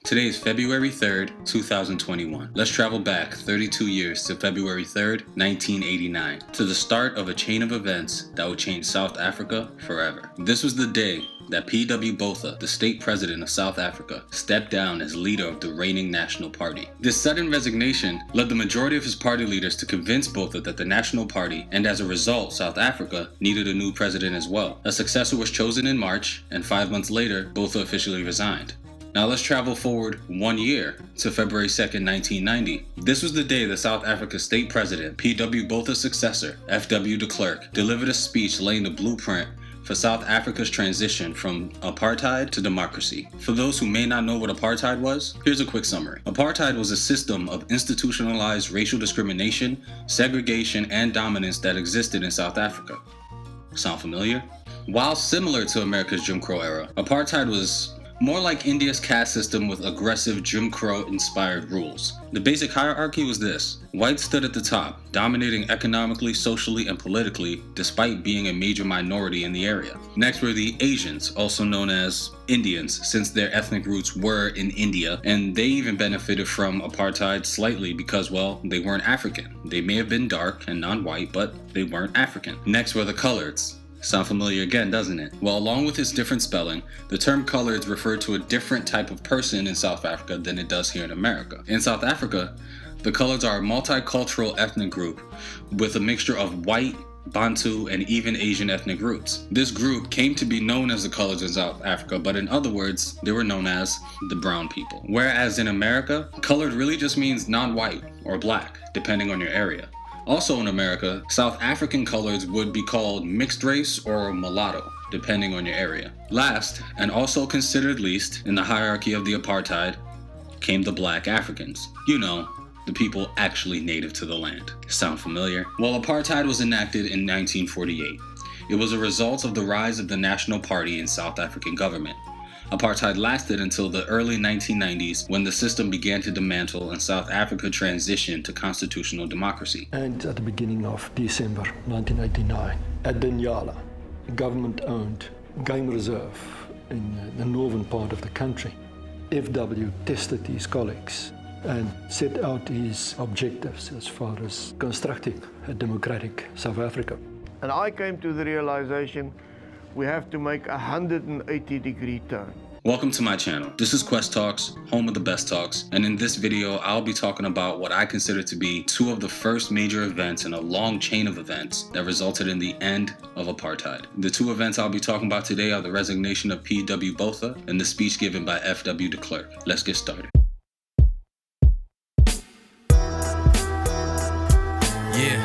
Today is February 3rd, 2021. Let's travel back 32 years to February 3rd, 1989, to the start of a chain of events that would change South Africa forever. This was the day that P.W. Botha, the state president of South Africa, stepped down as leader of the reigning National Party. This sudden resignation led the majority of his party leaders to convince Botha that the National Party, and as a result, South Africa, needed a new president as well. A successor was chosen in March, and 5 months later, Botha officially resigned. Now let's travel forward 1 year to February 2nd, 1990. This was the day that South Africa's state president, P.W. Botha's successor, F.W. de Klerk, delivered a speech laying the blueprint for South Africa's transition from apartheid to democracy. For those who may not know what apartheid was, here's a quick summary. Apartheid was a system of institutionalized racial discrimination, segregation, and dominance that existed in South Africa. Sound familiar? While similar to America's Jim Crow era, apartheid was more like India's caste system with aggressive Jim Crow-inspired rules. The basic hierarchy was this. Whites stood at the top, dominating economically, socially, and politically, despite being a major minority in the area. Next were the Asians, also known as Indians, since their ethnic roots were in India, and they even benefited from apartheid slightly because, well, they weren't African. They may have been dark and non-white, but they weren't African. Next were the coloreds. Sound familiar again, doesn't it? Well, along with its different spelling, the term coloreds referred to a different type of person in South Africa than it does here in America. In South Africa, the coloreds are a multicultural ethnic group with a mixture of white, Bantu, and even Asian ethnic roots. This group came to be known as the coloreds in South Africa, but in other words, they were known as the brown people. Whereas in America, colored really just means non-white or black, depending on your area. Also in America, South African coloreds would be called mixed race or mulatto, depending on your area. Last, and also considered least in the hierarchy of the apartheid, came the black Africans. You know, the people actually native to the land. Sound familiar? Well, apartheid was enacted in 1948. It was a result of the rise of the National Party in South African government. Apartheid lasted until the early 1990s when the system began to dismantle and South Africa transitioned to constitutional democracy. And at the beginning of December 1989, at Dinyala, a government-owned game reserve in the northern part of the country, FW tested his colleagues and set out his objectives as far as constructing a democratic South Africa. And I came to the realization we have to make a 180-degree turn. Welcome to my channel. This is Quest Talks, home of the best talks, and in this video I'll be talking about what I consider to be two of the first major events in a long chain of events that resulted in the end of apartheid. The two events I'll be talking about today are the resignation of P.W. Botha and the speech given by F.W. de Klerk. Let's get started. Yeah.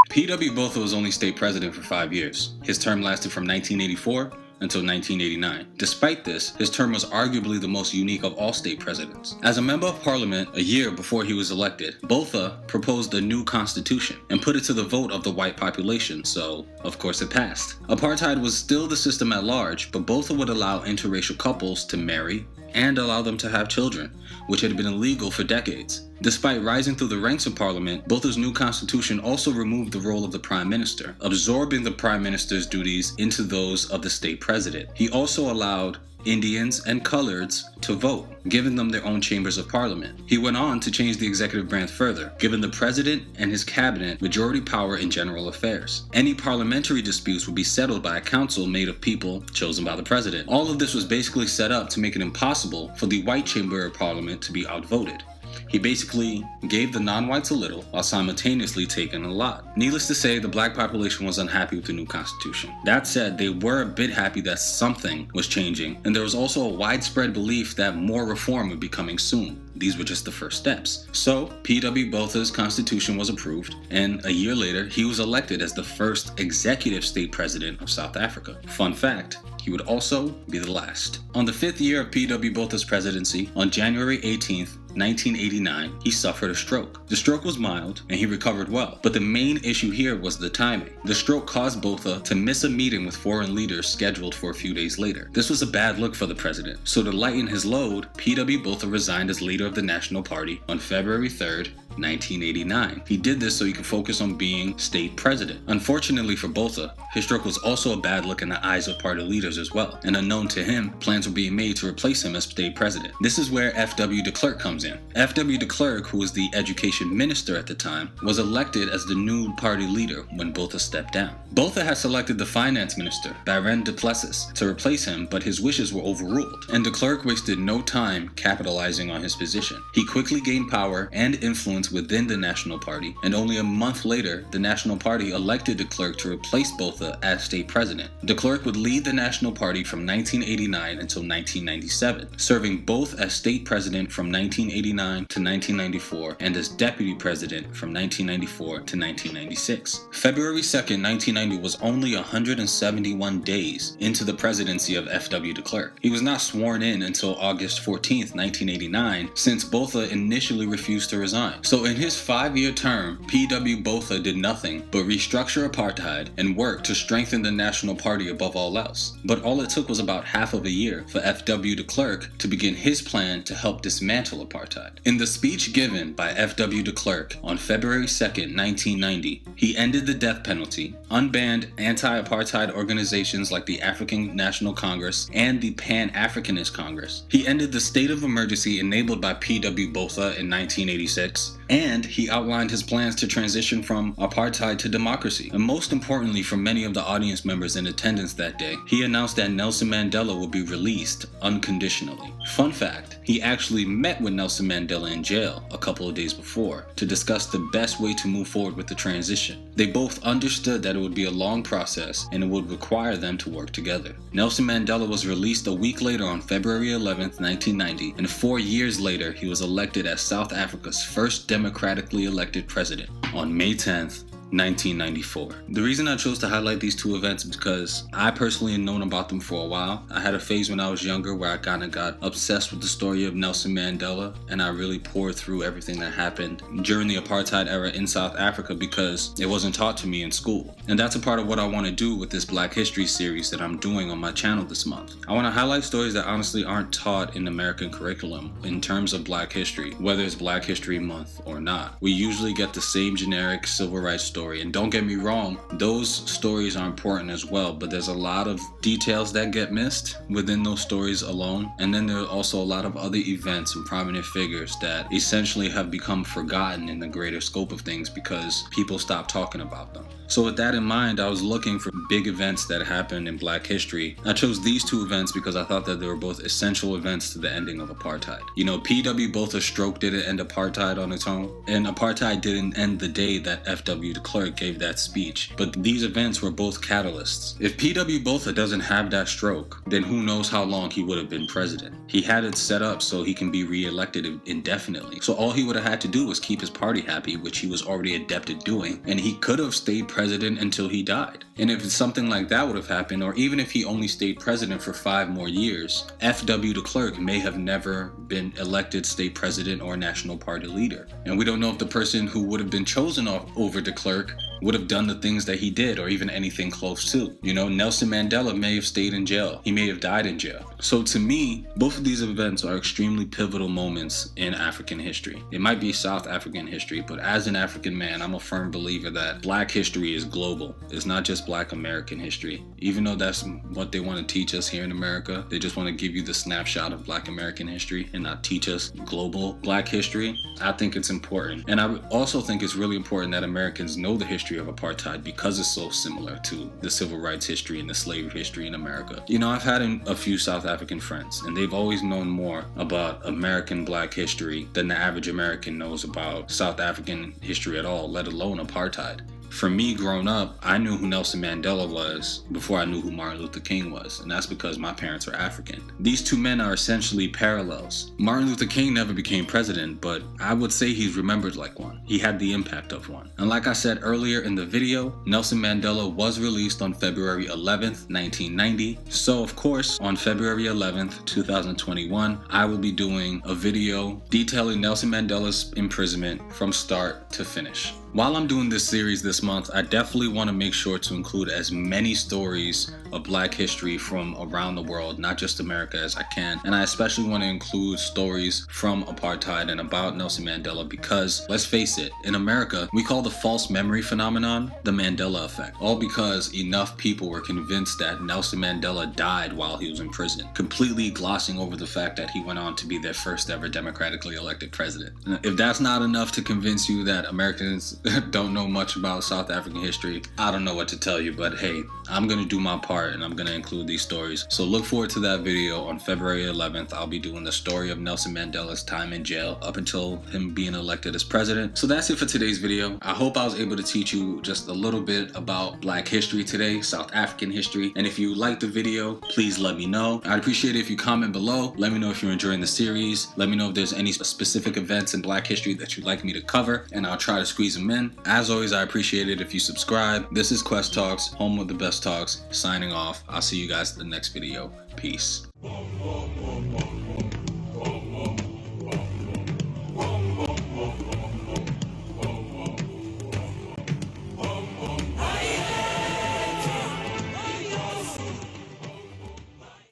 P.W. Botha was only state president for 5 years. His term lasted from 1984 until 1989. Despite this, his term was arguably the most unique of all state presidents. As a member of parliament a year before he was elected, Botha proposed a new constitution and put it to the vote of the white population, so of course it passed. Apartheid was still the system at large, but Botha would allow interracial couples to marry and allow them to have children, which had been illegal for decades. Despite rising through the ranks of parliament, Botha's new constitution also removed the role of the prime minister, absorbing the prime minister's duties into those of the state president. He also allowed Indians and coloreds to vote, giving them their own chambers of parliament. He went on to change the executive branch further, giving the president and his cabinet majority power in general affairs. Any parliamentary disputes would be settled by a council made of people chosen by the president. All of this was basically set up to make it impossible for the white chamber of parliament to be outvoted. He basically gave the non-whites a little while simultaneously taking a lot. Needless to say, the black population was unhappy with the new constitution. That said, they were a bit happy that something was changing, and there was also a widespread belief that more reform would be coming soon. These were just the first steps. So, P.W. Botha's constitution was approved, and a year later, he was elected as the first executive state president of South Africa. Fun fact, he would also be the last. On the 5th year of P.W. Botha's presidency, on January 18th, 1989, he suffered a stroke. The stroke was mild, and he recovered well, but the main issue here was the timing. The stroke caused Botha to miss a meeting with foreign leaders scheduled for a few days later. This was a bad look for the president, so to lighten his load, P.W. Botha resigned as leader of the National Party on February 3rd, 1989. He did this so he could focus on being state president. Unfortunately for Botha, his stroke was also a bad look in the eyes of party leaders as well, and unknown to him, plans were being made to replace him as state president. This is where F.W. de Klerk comes in. F.W. de Klerk, who was the education minister at the time, was elected as the new party leader when Botha stepped down. Botha had selected the finance minister, Baron de Plessis, to replace him, but his wishes were overruled, and de Klerk wasted no time capitalizing on his position. He quickly gained power and influence within the National Party, and only a month later, the National Party elected de Klerk to replace Botha as state president. De Klerk would lead the National Party from 1989 until 1997, serving both as state president from 1989 to 1994 and as deputy president from 1994 to 1996. February 2nd, 1990 was only 171 days into the presidency of F.W. de Klerk. He was not sworn in until August 14th, 1989, since Botha initially refused to resign. So in his 5-year term, P.W. Botha did nothing but restructure apartheid and work to strengthen the National Party above all else. But all it took was about half of a year for F.W. de Klerk to begin his plan to help dismantle apartheid. In the speech given by F.W. de Klerk on February 2nd, 1990, he ended the death penalty, unbanned anti-apartheid organizations like the African National Congress and the Pan-Africanist Congress. He ended the state of emergency enabled by P.W. Botha in 1986, and he outlined his plans to transition from apartheid to democracy. And most importantly, for many of the audience members in attendance that day, he announced that Nelson Mandela would be released unconditionally. Fun fact, he actually met with Nelson Mandela in jail a couple of days before to discuss the best way to move forward with the transition. They both understood that it would be a long process and it would require them to work together. Nelson Mandela was released a week later on February 11th, 1990, and 4 years later he was elected as South Africa's first democratically elected president on May 10th, 1994. The reason I chose to highlight these two events is because I personally had known about them for a while. I had a phase when I was younger where I kind of got obsessed with the story of Nelson Mandela, and I really poured through everything that happened during the apartheid era in South Africa because it wasn't taught to me in school. And that's a part of what I want to do with this Black History series that I'm doing on my channel this month. I want to highlight stories that honestly aren't taught in American curriculum in terms of Black history, whether it's Black History Month or not. We usually get the same generic civil rights story. And don't get me wrong, those stories are important as well, but there's a lot of details that get missed within those stories alone. And then there are also a lot of other events and prominent figures that essentially have become forgotten in the greater scope of things because people stop talking about them. So with that in mind, I was looking for big events that happened in Black history. I chose these two events because I thought that they were both essential events to the ending of apartheid. You know, P.W. Botha's stroke didn't end apartheid on its own, and apartheid didn't end the day that F.W. de Klerk gave that speech, but these events were both catalysts. If P.W. Botha doesn't have that stroke, then who knows how long he would have been president. He had it set up so he can be re-elected indefinitely. So all he would have had to do was keep his party happy, which he was already adept at doing, and he could have stayed president until he died. And if something like that would have happened, or even if he only stayed president for 5 more years, F.W. de Klerk may have never been elected state president or national party leader. And we don't know if the person who would have been chosen over de Klerk would have done the things that he did, or even anything close to. You know, Nelson Mandela may have stayed in jail. He may have died in jail. So to me, both of these events are extremely pivotal moments in African history. It might be South African history, but as an African man, I'm a firm believer that Black history is global. It's not just Black American history. Even though that's what they want to teach us here in America, they just want to give you the snapshot of Black American history and not teach us global Black history. I think it's important. And I also think it's really important that Americans know the history of apartheid because it's so similar to the civil rights history and the slavery history in America. You know, I've had a few South African friends, and they've always known more about American Black history than the average American knows about South African history at all, let alone apartheid. For me, growing up, I knew who Nelson Mandela was before I knew who Martin Luther King was, and that's because my parents are African. These two men are essentially parallels. Martin Luther King never became president, but I would say he's remembered like one. He had the impact of one. And like I said earlier in the video, Nelson Mandela was released on February 11th, 1990. So of course, on February 11th, 2021, I will be doing a video detailing Nelson Mandela's imprisonment from start to finish. While I'm doing this series this month, I definitely want to make sure to include as many stories of Black history from around the world, not just America, as I can. And I especially want to include stories from apartheid and about Nelson Mandela because, let's face it, in America, we call the false memory phenomenon the Mandela effect. All because enough people were convinced that Nelson Mandela died while he was in prison, completely glossing over the fact that he went on to be their first ever democratically elected president. If that's not enough to convince you that Americans don't know much about South African history, I don't know what to tell you, but hey, I'm gonna do my part and I'm gonna include these stories. So look forward to that video on February 11th. I'll be doing the story of Nelson Mandela's time in jail up until him being elected as president. So that's it for today's video. I hope I was able to teach you just a little bit about Black history today, South African history. And if you liked the video, please let me know. I'd appreciate it if you comment below. Let me know if you're enjoying the series. Let me know if there's any specific events in Black history that you'd like me to cover, and I'll try to squeeze them in. As always, I appreciate it if you subscribe. This is Quest Talks, home with the best talks, signing off. I'll see you guys in the next video. Peace.